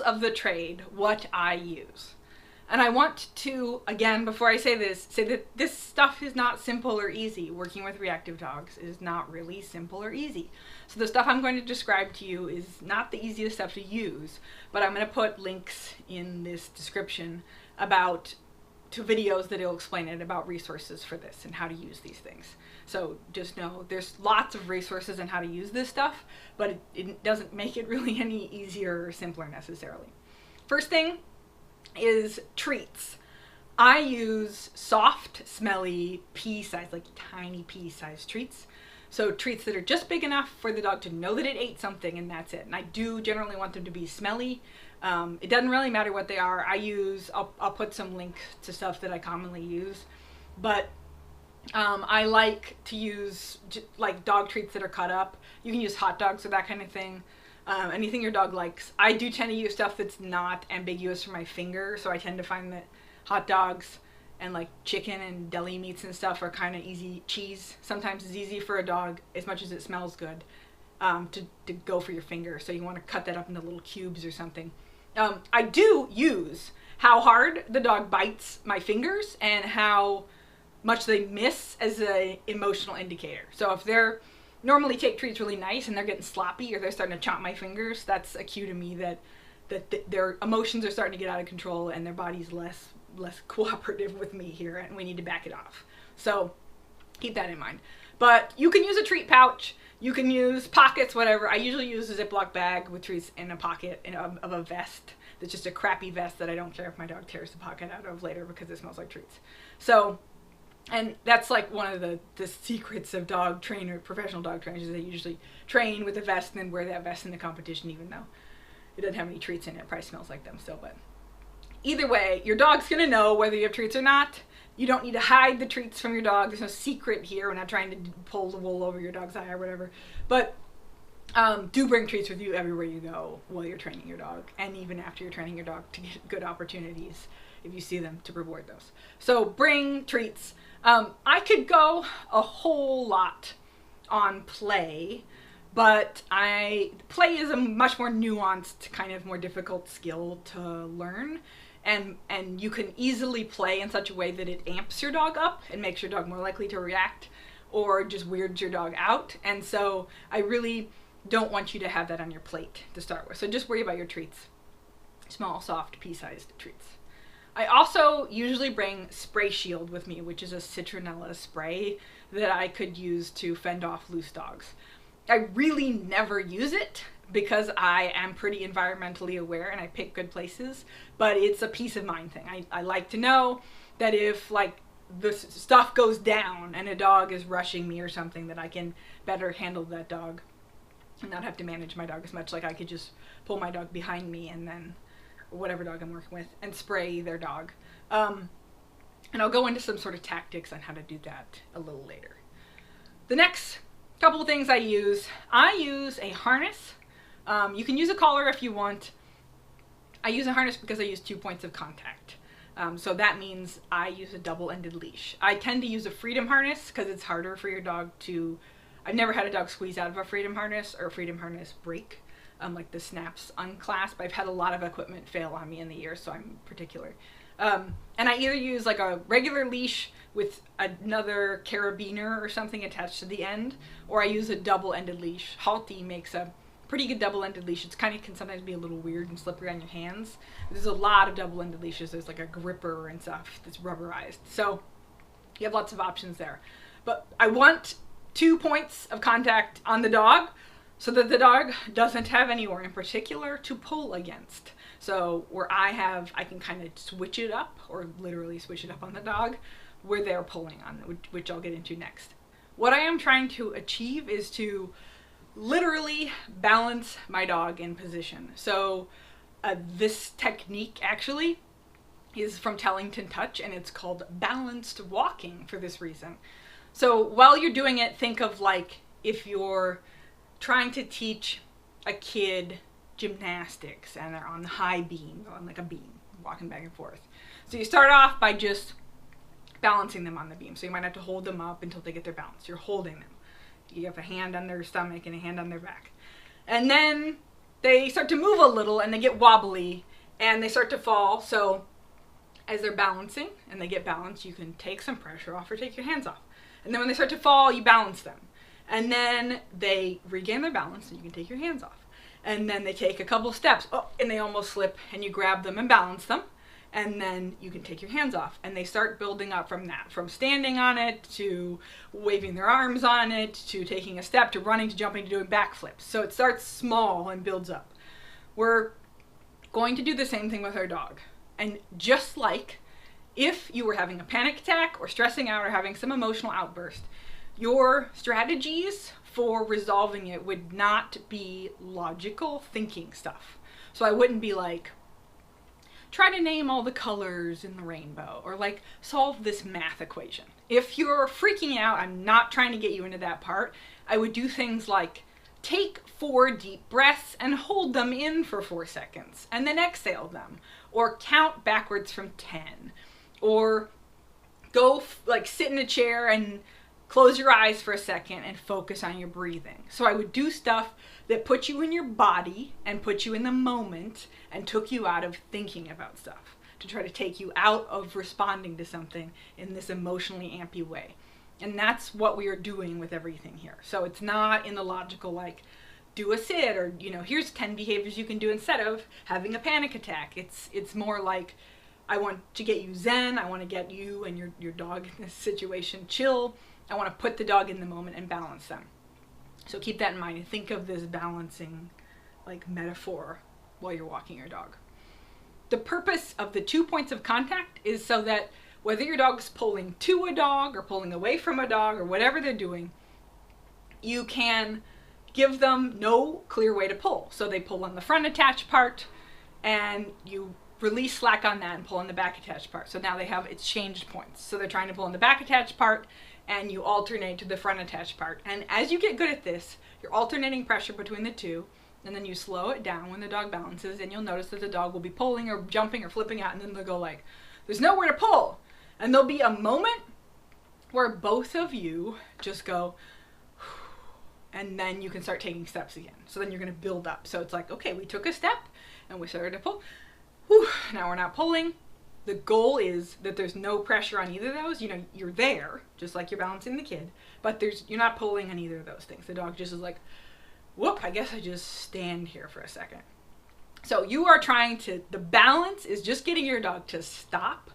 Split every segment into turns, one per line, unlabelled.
of the trade what I use. And I want to, again, before I say that this stuff is not simple or easy. Working with reactive dogs is not really simple or easy. So the stuff I'm going to describe to you is not the easiest stuff to use, but I'm going to put links in this description to videos that will explain it, about resources for this and how to use these things. So just know there's lots of resources on how to use this stuff, but it doesn't make it really any easier or simpler necessarily. First thing is treats. I use soft, smelly, pea-sized, like tiny pea-sized treats. So treats that are just big enough for the dog to know that it ate something, and that's it. And I do generally want them to be smelly. It doesn't really matter what they are. I'll put some links to stuff that I commonly use, but I like to use like dog treats that are cut up. You can use hot dogs or that kind of thing. Anything your dog likes. I do tend to use stuff that's not ambiguous for my finger, so I tend to find that hot dogs and like chicken and deli meats and stuff are kind of easy. Cheese sometimes is easy for a dog, as much as it smells good, to go for your finger. So you want to cut that up into little cubes or something. I do use how hard the dog bites my fingers and how much they miss as an emotional indicator. So if they're normally take treats really nice and they're getting sloppy or they're starting to chomp my fingers, that's a cue to me that their emotions are starting to get out of control and their body's less cooperative with me here, and we need to back it off. So keep that in mind. But you can use a treat pouch, you can use pockets, whatever. I usually use a Ziploc bag with treats in a pocket of a vest that's just a crappy vest that I don't care if my dog tears the pocket out of later because it smells like treats. So, and that's like one of the secrets of professional dog trainers, is they usually train with a vest and then wear that vest in the competition, even though it doesn't have any treats in it. It probably smells like them still, but either way, your dog's gonna know whether you have treats or not. You don't need to hide the treats from your dog. There's no secret here. We're not trying to pull the wool over your dog's eye or whatever. But do bring treats with you everywhere you go while you're training your dog, and even after you're training your dog, to get good opportunities if you see them to reward those. So bring treats. I could go a whole lot on play, but play is a much more nuanced, kind of more difficult skill to learn. And you can easily play in such a way that it amps your dog up and makes your dog more likely to react, or just weirds your dog out. And so I really don't want you to have that on your plate to start with. So just worry about your treats. Small, soft, pea-sized treats. I also usually bring Spray Shield with me, which is a citronella spray that I could use to fend off loose dogs. I really never use it because I am pretty environmentally aware and I pick good places, but it's a peace of mind thing. I like to know that if like the stuff goes down and a dog is rushing me or something, that I can better handle that dog and not have to manage my dog as much. Like I could just pull my dog behind me and then whatever dog I'm working with and spray their dog. And I'll go into some sort of tactics on how to do that a little later. The next couple of things I use a harness. You can use a collar if you want. I use a harness because I use 2 points of contact. So that means I use a double-ended leash. I tend to use a freedom harness because it's harder for your dog to... I've never had a dog squeeze out of a freedom harness or a freedom harness break. Like the snaps unclasp. I've had a lot of equipment fail on me in the years, so I'm particular. And I either use like a regular leash with another carabiner or something attached to the end, or I use a double-ended leash. Halti makes a pretty good double-ended leash. It's kind of can sometimes be a little weird and slippery on your hands. There's a lot of double-ended leashes. There's like a gripper and stuff that's rubberized. So you have lots of options there. But I want 2 points of contact on the dog so that the dog doesn't have anywhere in particular to pull against. So where I can kind of switch it up, or literally switch it up on the dog, where they're pulling on, which I'll get into next. What I am trying to achieve is to literally balance my dog in position. So this technique actually is from Tellington Touch, and it's called balanced walking for this reason. So while you're doing it, think of like if you're trying to teach a kid gymnastics and they're on the high beam, on like a beam, walking back and forth. So you start off by just balancing them on the beam. So you might have to hold them up until they get their balance. You're holding them. You have a hand on their stomach and a hand on their back. And then they start to move a little and they get wobbly and they start to fall. So as they're balancing and they get balanced, you can take some pressure off or take your hands off. And then when they start to fall, you balance them. And then they regain their balance and you can take your hands off. And then they take a couple steps, and they almost slip, and you grab them and balance them. And then you can take your hands off. And they start building up from that, from standing on it to waving their arms on it to taking a step to running to jumping to doing backflips. So it starts small and builds up. We're going to do the same thing with our dog. And just like if you were having a panic attack or stressing out or having some emotional outburst, your strategies for resolving it would not be logical thinking stuff. So I wouldn't be like, try to name all the colors in the rainbow, or like solve this math equation. If you're freaking out, I'm not trying to get you into that part. I would do things like take 4 deep breaths and hold them in for 4 seconds and then exhale them, or count backwards from 10, or go like sit in a chair and close your eyes for a second and focus on your breathing. So I would do stuff that put you in your body and put you in the moment and took you out of thinking about stuff, to try to take you out of responding to something in this emotionally ampy way. And that's what we are doing with everything here. So it's not in the logical, like, do a sit, or, you know, here's 10 behaviors you can do instead of having a panic attack. It's more like, I want to get you zen, I want to get you and your dog in this situation chill. I want to put the dog in the moment and balance them. So keep that in mind and think of this balancing like metaphor while you're walking your dog. The purpose of the 2 points of contact is so that whether your dog's pulling to a dog or pulling away from a dog or whatever they're doing, you can give them no clear way to pull. So they pull on the front attached part and you release slack on that and pull on the back attached part. So now they have its changed points. So they're trying to pull on the back attached part and you alternate to the front attached part. And as you get good at this, you're alternating pressure between the two, and then you slow it down when the dog balances, and you'll notice that the dog will be pulling or jumping or flipping out, and then they'll go like, there's nowhere to pull. And there'll be a moment where both of you just go, and then you can start taking steps again. So then you're gonna build up. So it's like, okay, we took a step and we started to pull. Whew, now we're not pulling. The goal is that there's no pressure on either of those. You know, you're there, just like you're balancing the kid, but you're not pulling on either of those things. The dog just is like, whoop, I guess I just stand here for a second. So you are trying to, the balance is just getting your dog to stop,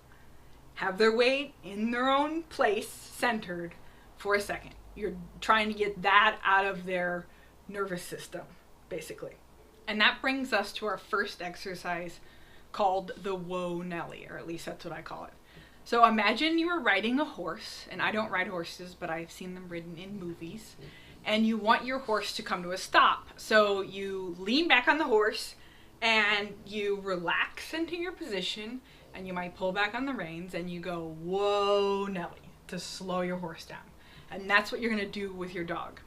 have their weight in their own place, centered for a second. You're trying to get that out of their nervous system, basically. And that brings us to our first exercise, called the Whoa Nelly, or at least that's what I call it. So imagine you were riding a horse, and I don't ride horses, but I've seen them ridden in movies, and you want your horse to come to a stop. So you lean back on the horse, and you relax into your position, and you might pull back on the reins, and you go, whoa Nelly, to slow your horse down. And that's what you're gonna do with your dog.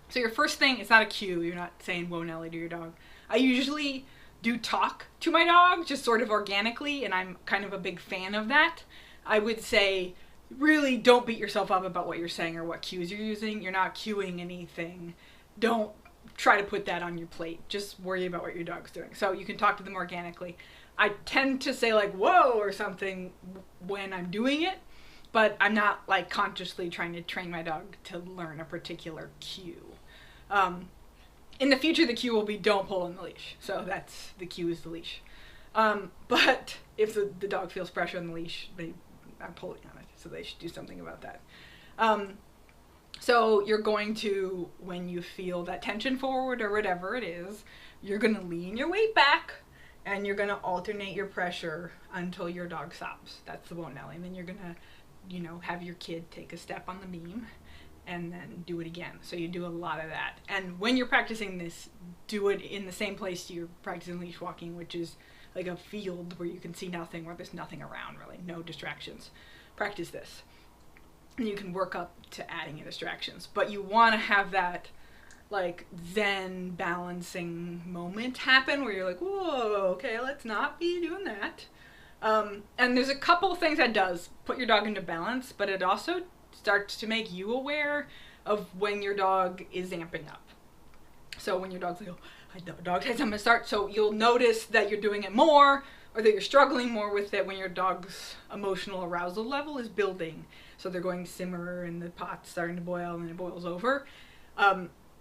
So your first thing, it's not a cue, you're not saying whoa Nelly to your dog. I usually do talk to my dog just sort of organically, and I'm kind of a big fan of that. I would say, really don't beat yourself up about what you're saying or what cues you're using. You're not cueing anything. Don't try to put that on your plate. Just worry about what your dog's doing. So you can talk to them organically. I tend to say like whoa or something when I'm doing it, but I'm not like consciously trying to train my dog to learn a particular cue. In the future, the cue will be don't pull on the leash. So that's, the cue is the leash. But if the dog feels pressure on the leash, I'm pulling on it. So they should do something about that. So you're going to, when you feel that tension forward or whatever it is, you're going to lean your weight back and you're going to alternate your pressure until your dog stops. That's the Whoa Nelly. And then you're going to, you know, have your kid take a step on the beam and then do it again. So you do a lot of that. And when you're practicing this, do it in the same place you're practicing leash walking, which is like a field where you can see nothing, where there's nothing around really, no distractions. Practice this. And you can work up to adding in distractions. But you want to have that like zen balancing moment happen where you're like, whoa, okay, let's not be doing that. And there's a couple of things that does put your dog into balance, but it also starts to make you aware of when your dog is amping up. So when your dog's like, oh, dog tags, I'm gonna start, so you'll notice that you're doing it more, or that you're struggling more with it when your dog's emotional arousal level is building. So they're going to simmer and the pot's starting to boil and it boils over.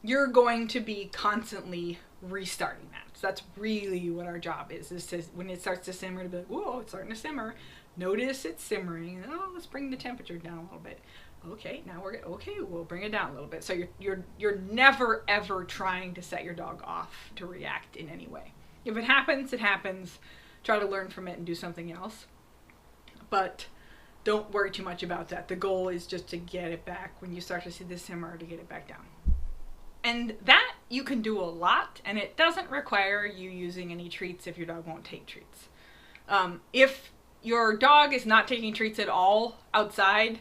You're going to be constantly restarting that. So that's really what our job is to, when it starts to simmer, to be like, whoa, it's starting to simmer. Notice it's simmering. Oh, let's bring the temperature down a little bit. Okay, now we'll bring it down a little bit. So you're never ever trying to set your dog off to react in any way. If it happens, it happens. Try to learn from it and do something else. But don't worry too much about that. The goal is just to get it back when you start to see the simmer, to get it back down. And that you can do a lot, and it doesn't require you using any treats if your dog won't take treats. If your dog is not taking treats at all outside,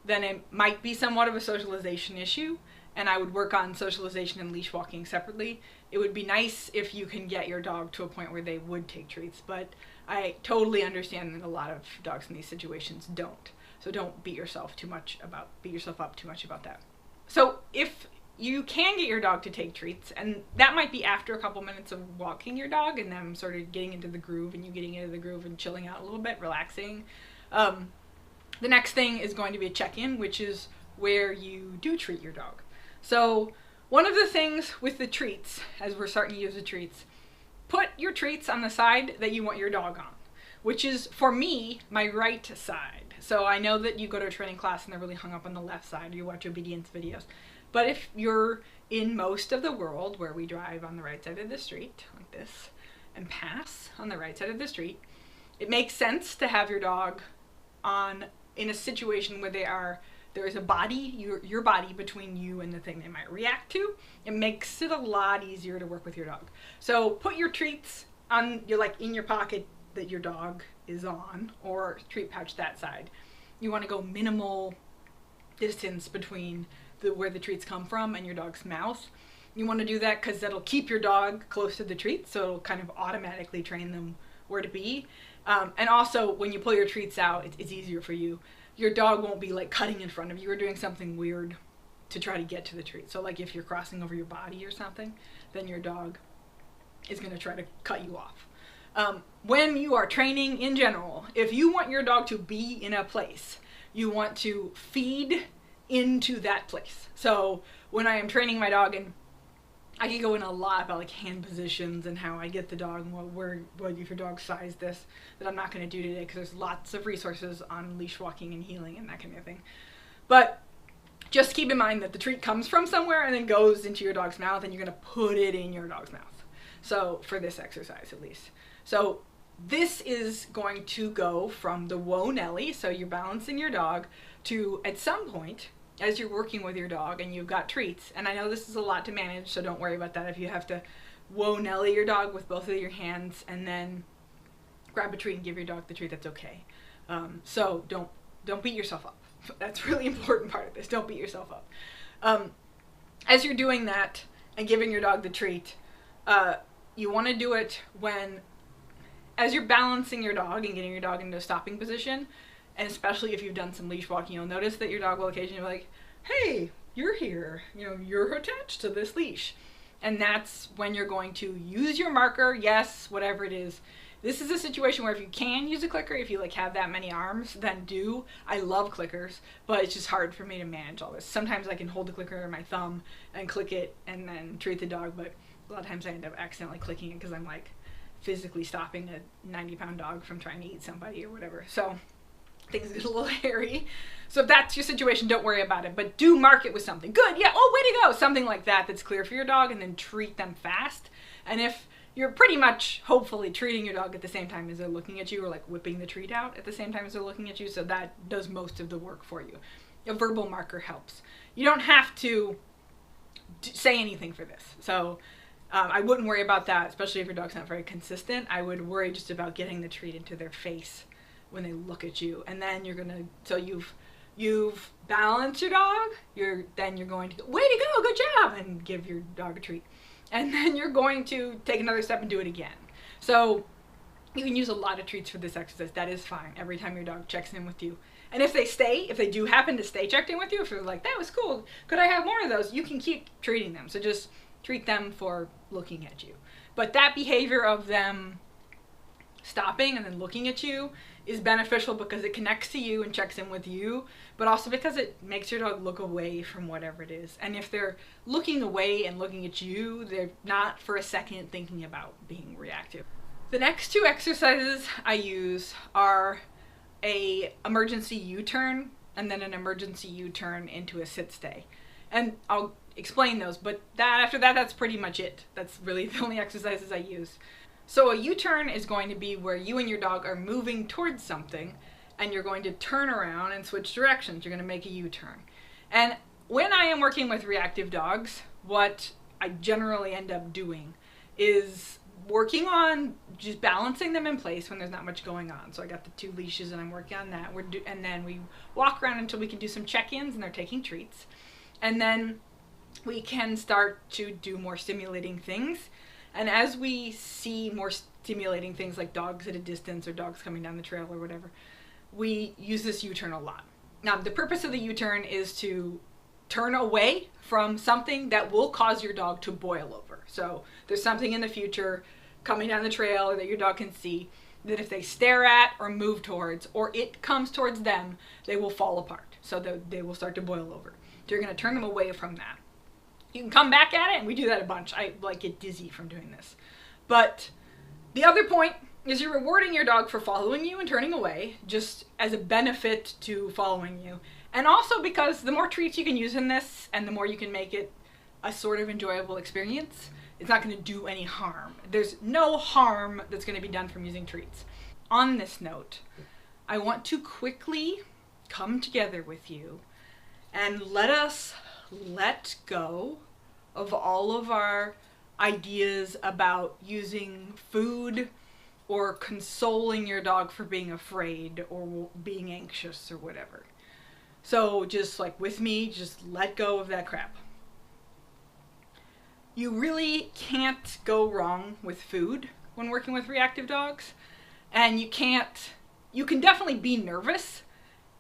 then it might be somewhat of a socialization issue, and I would work on socialization and leash walking separately. It would be nice if you can get your dog to a point where they would take treats, but I totally understand that a lot of dogs in these situations don't. So don't beat yourself up too much about that. So if you can get your dog to take treats, and that might be after a couple minutes of walking your dog and them sort of getting into the groove, and you getting into the groove and chilling out a little bit, relaxing. The next thing is going to be a check-in, which is where you do treat your dog. So one of the things with the treats, as we're starting to use the treats, put your treats on the side that you want your dog on, which is, for me, my right side. So I know that you go to a training class and they're really hung up on the left side, or you watch obedience videos. But if you're in most of the world where we drive on the right side of the street, like this, and pass on the right side of the street, it makes sense to have your dog in a situation where there is a body, your body between you and the thing they might react to. It makes it a lot easier to work with your dog. So put your treats on, in your pocket that your dog is on, or treat pouch that side. You want to go minimal distance between where the treats come from and your dog's mouth. You want to do that because that'll keep your dog close to the treats, so it'll kind of automatically train them where to be. And also, when you pull your treats out, it's easier for you. Your dog won't be cutting in front of you or doing something weird to try to get to the treat. So if you're crossing over your body or something, then your dog is going to try to cut you off. When you are training in general, if you want your dog to be in a place, you want to feed into that place. So when I am training my dog, and I can go in a lot about hand positions and how I get the dog and what if your dog size this, that I'm not going to do today because there's lots of resources on leash walking and healing and that kind of thing. But just keep in mind that the treat comes from somewhere and then goes into your dog's mouth, and you're going to put it in your dog's mouth. So for this exercise at least. So this is going to go from the whoa Nelly, so you're balancing your dog, to at some point, as you're working with your dog and you've got treats, and I know this is a lot to manage, so don't worry about that. If you have to whoa Nelly your dog with both of your hands and then grab a treat and give your dog the treat, that's okay. So don't beat yourself up. That's a really important part of this. Don't beat yourself up. As you're doing that and giving your dog the treat, you want to do it as you're balancing your dog and getting your dog into a stopping position. And especially if you've done some leash walking, you'll notice that your dog will occasionally be like, hey, you're here. You're attached to this leash. And that's when you're going to use your marker, yes, whatever it is. This is a situation where if you can use a clicker, if you have that many arms, then do. I love clickers, but it's just hard for me to manage all this. Sometimes I can hold the clicker in my thumb and click it and then treat the dog, but a lot of times I end up accidentally clicking it because I'm physically stopping a 90-pound dog from trying to eat somebody or whatever. So things get a little hairy. So if that's your situation, don't worry about it, but do mark it with something. Good, yeah, oh, way to go! Something like that that's clear for your dog, and then treat them fast. And if you're pretty much, hopefully, treating your dog at the same time as they're looking at you, or whipping the treat out at the same time as they're looking at you, so that does most of the work for you. A verbal marker helps. You don't have to say anything for this. So I wouldn't worry about that, especially if your dog's not very consistent. I would worry just about getting the treat into their face when they look at you. And then so you've balanced your dog, then you're going to go, way to go, good job, and give your dog a treat. And then you're going to take another step and do it again. So you can use a lot of treats for this exercise. That is fine every time your dog checks in with you. And if they do happen to stay checked in with you, if they're like, that was cool, could I have more of those? You can keep treating them. So just treat them for looking at you. But that behavior of them stopping and then looking at you is beneficial because it connects to you and checks in with you, but also because it makes your dog look away from whatever it is. And if they're looking away and looking at you, they're not for a second thinking about being reactive. The next two exercises I use are a emergency U-turn and then an emergency U-turn into a sit-stay. And I'll explain those, but after that, that's pretty much it. That's really the only exercises I use. So a U-turn is going to be where you and your dog are moving towards something and you're going to turn around and switch directions. You're going to make a U-turn. And when I am working with reactive dogs, what I generally end up doing is working on just balancing them in place when there's not much going on. So I got the 2 leashes and I'm working on that. And then we walk around until we can do some check-ins and they're taking treats. And then we can start to do more stimulating things. And as we see more stimulating things like dogs at a distance or dogs coming down the trail or whatever, we use this U-turn a lot. Now, the purpose of the U-turn is to turn away from something that will cause your dog to boil over. So there's something in the future coming down the trail that your dog can see that if they stare at or move towards, or it comes towards them, they will fall apart. So they will start to boil over. So you're going to turn them away from that. You can come back at it, and we do that a bunch. I get dizzy from doing this. But the other point is you're rewarding your dog for following you and turning away, just as a benefit to following you. And also because the more treats you can use in this, and the more you can make it a sort of enjoyable experience, it's not going to do any harm. There's no harm that's going to be done from using treats. On this note, I want to quickly come together with you and let us let go of all of our ideas about using food or consoling your dog for being afraid or being anxious or whatever. So just like with me, just let go of that crap. You really can't go wrong with food when working with reactive dogs. And you can definitely be nervous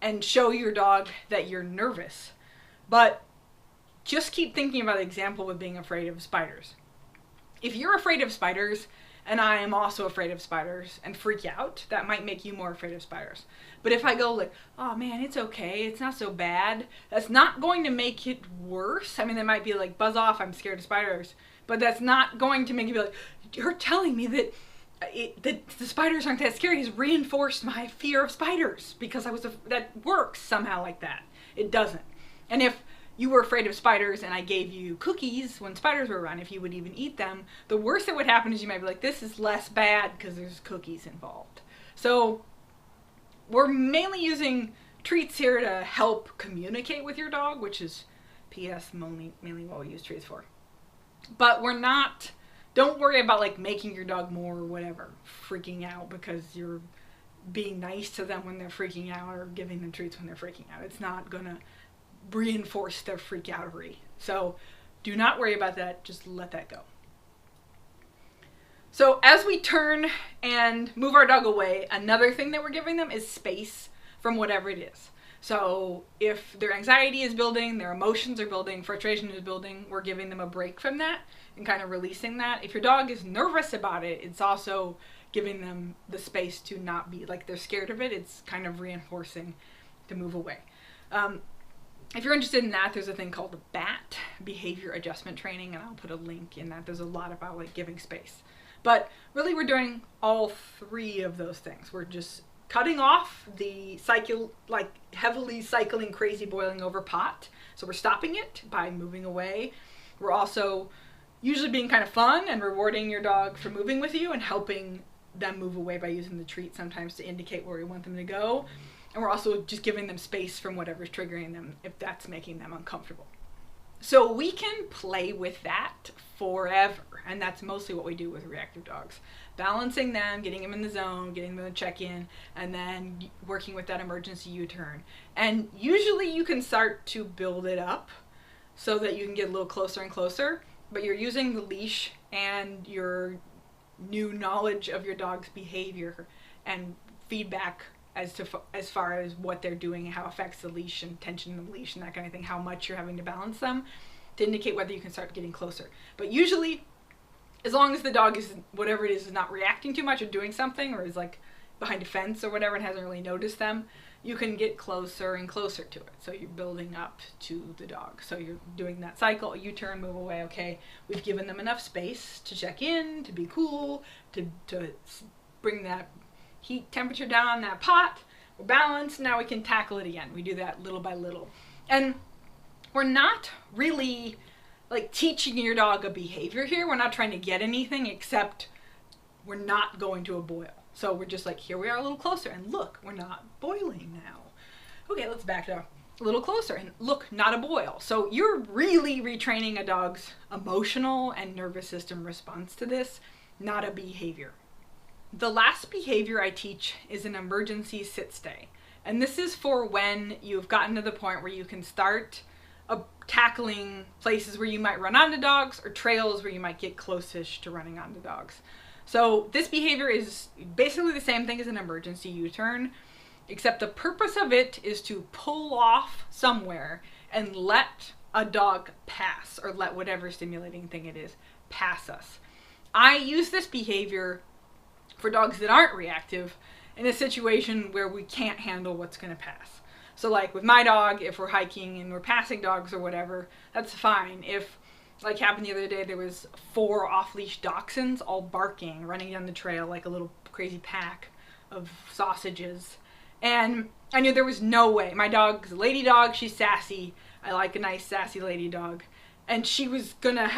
and show your dog that you're nervous. But just keep thinking about the example with being afraid of spiders. If you're afraid of spiders, and I am also afraid of spiders, and freak out, that might make you more afraid of spiders. But if I go like, oh man, it's okay, it's not so bad, that's not going to make it worse. I mean, they might be like, buzz off, I'm scared of spiders. But that's not going to make you be like, you're telling me that that the spiders aren't that scary has reinforced my fear of spiders because that works somehow like that. It doesn't. And if you were afraid of spiders and I gave you cookies when spiders were around, if you would even eat them, the worst that would happen is you might be like, this is less bad because there's cookies involved. So we're mainly using treats here to help communicate with your dog, which is PS mainly what we use treats for. But don't worry about like making your dog more or whatever, freaking out because you're being nice to them when they're freaking out or giving them treats when they're freaking out. It's not gonna reinforce their freak outery. So do not worry about that, just let that go. So as we turn and move our dog away, another thing that we're giving them is space from whatever it is. So if their anxiety is building, their emotions are building, frustration is building, we're giving them a break from that and kind of releasing that. If your dog is nervous about it, it's also giving them the space to not be like they're scared of it. It's kind of reinforcing to move away. If you're interested in that, there's a thing called the BAT, Behavior Adjustment Training, and I'll put a link in that. There's a lot about like giving space. But really we're doing all 3 of those things. We're just cutting off the heavily cycling, crazy boiling over pot. So we're stopping it by moving away. We're also usually being kind of fun and rewarding your dog for moving with you and helping them move away by using the treat sometimes to indicate where we want them to go. And we're also just giving them space from whatever's triggering them if that's making them uncomfortable. So we can play with that forever. And that's mostly what we do with reactive dogs. Balancing them, getting them in the zone, getting them to check in, and then working with that emergency U-turn. And usually you can start to build it up so that you can get a little closer and closer. But you're using the leash and your new knowledge of your dog's behavior and feedback as far as what they're doing and how it affects the leash and tension in the leash and that kind of thing, how much you're having to balance them. to indicate whether you can start getting closer. But usually, as long as the dog is, whatever it is not reacting too much or doing something, or is like behind a fence or whatever and hasn't really noticed them, you can get closer and closer to it. So you're building up to the dog. So you're doing that cycle, U-turn, move away. Okay, we've given them enough space to check in, to be cool, to bring that heat temperature down on that pot. We're balanced. Now we can tackle it again. We do that little by little. And we're not really like teaching your dog a behavior here. We're not trying to get anything, except we're not going to a boil. So we're just like, here we are a little closer, and look, we're not boiling now. Okay, let's back it up a little closer, and look, not a boil. So you're really retraining a dog's emotional and nervous system response to this, not a behavior. The last behavior I teach is an emergency sit-stay. And this is for when you've gotten to the point where you can start tackling places where you might run onto dogs, or trails where you might get close-ish to running onto dogs. So this behavior is basically the same thing as an emergency U-turn, except the purpose of it is to pull off somewhere and let a dog pass, or let whatever stimulating thing it is pass us. I use this behavior for dogs that aren't reactive in a situation where we can't handle what's going to pass. So like with my dog, if we're hiking and we're passing dogs or whatever, that's fine. If, like happened the other day, there was 4 off-leash dachshunds all barking, running down the trail like a little crazy pack of sausages. And I knew there was no way. My dog's a lady dog. She's sassy. I like a nice sassy lady dog. And she was gonna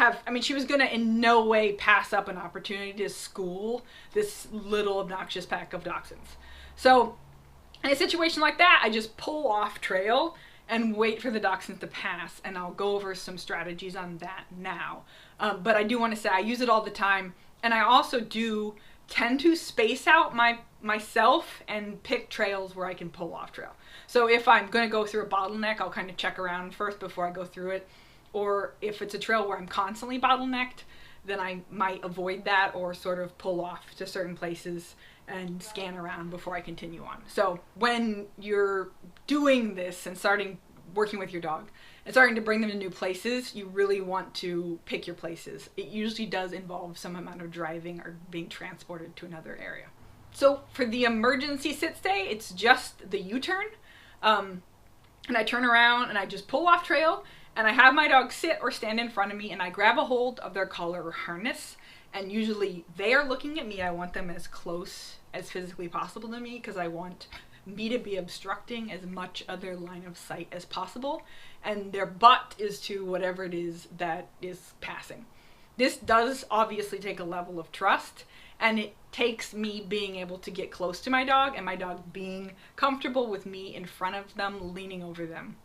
in no way pass up an opportunity to school this little obnoxious pack of dachshunds. So in a situation like that, I just pull off trail and wait for the dachshunds to pass, and I'll go over some strategies on that now. But I do want to say I use it all the time, and I also do tend to space out myself and pick trails where I can pull off trail. So if I'm going to go through a bottleneck, I'll kind of check around first before I go through it. Or if it's a trail where I'm constantly bottlenecked, then I might avoid that or sort of pull off to certain places and scan around before I continue on. So when you're doing this and working with your dog and starting to bring them to new places, you really want to pick your places. It usually does involve some amount of driving or being transported to another area. So for the emergency sit-stay, it's just the U-turn. And I turn around and I just pull off trail, and I have my dog sit or stand in front of me, and I grab a hold of their collar or harness. And usually they are looking at me. I want them as close as physically possible to me, because I want me to be obstructing as much of their line of sight as possible, and their butt is to whatever it is that is passing. This does obviously take a level of trust, and it takes me being able to get close to my dog, and my dog being comfortable with me in front of them, leaning over them,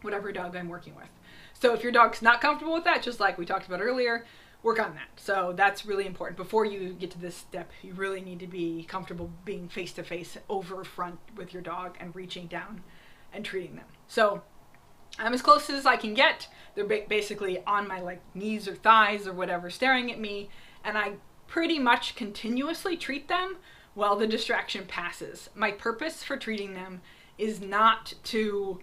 whatever dog I'm working with. So if your dog's not comfortable with that, just like we talked about earlier, work on that. So that's really important. Before you get to this step, you really need to be comfortable being face-to-face over front with your dog and reaching down and treating them. So I'm as close as I can get. They're basically on my knees or thighs or whatever, staring at me, and I pretty much continuously treat them while the distraction passes. My purpose for treating them is not to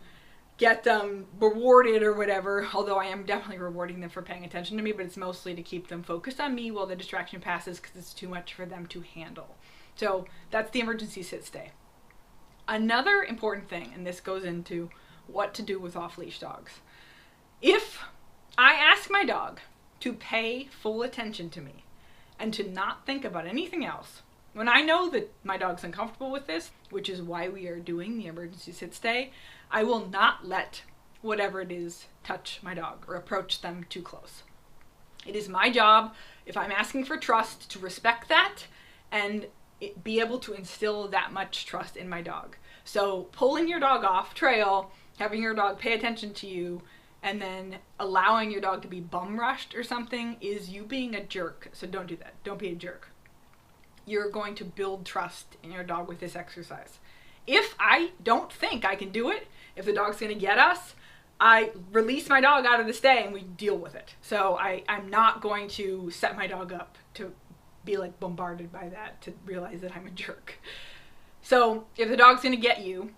get them rewarded or whatever, although I am definitely rewarding them for paying attention to me, but it's mostly to keep them focused on me while the distraction passes, because it's too much for them to handle. So that's the emergency sit-stay. Another important thing, and this goes into what to do with off-leash dogs. If I ask my dog to pay full attention to me and to not think about anything else, when I know that my dog's uncomfortable with this, which is why we are doing the emergency sit-stay, I will not let whatever it is touch my dog or approach them too close. It is my job, if I'm asking for trust, to respect that and be able to instill that much trust in my dog. So pulling your dog off trail, having your dog pay attention to you, and then allowing your dog to be bum rushed or something is you being a jerk. So don't do that. Don't be a jerk. You're going to build trust in your dog with this exercise. If I don't think I can do it, if the dog's going to get us, I release my dog out of the stay and we deal with it. So I'm not going to set my dog up to be bombarded by that, to realize that I'm a jerk. So if the dog's going to get you,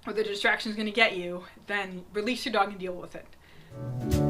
or the distraction's going to get you, then release your dog and deal with it.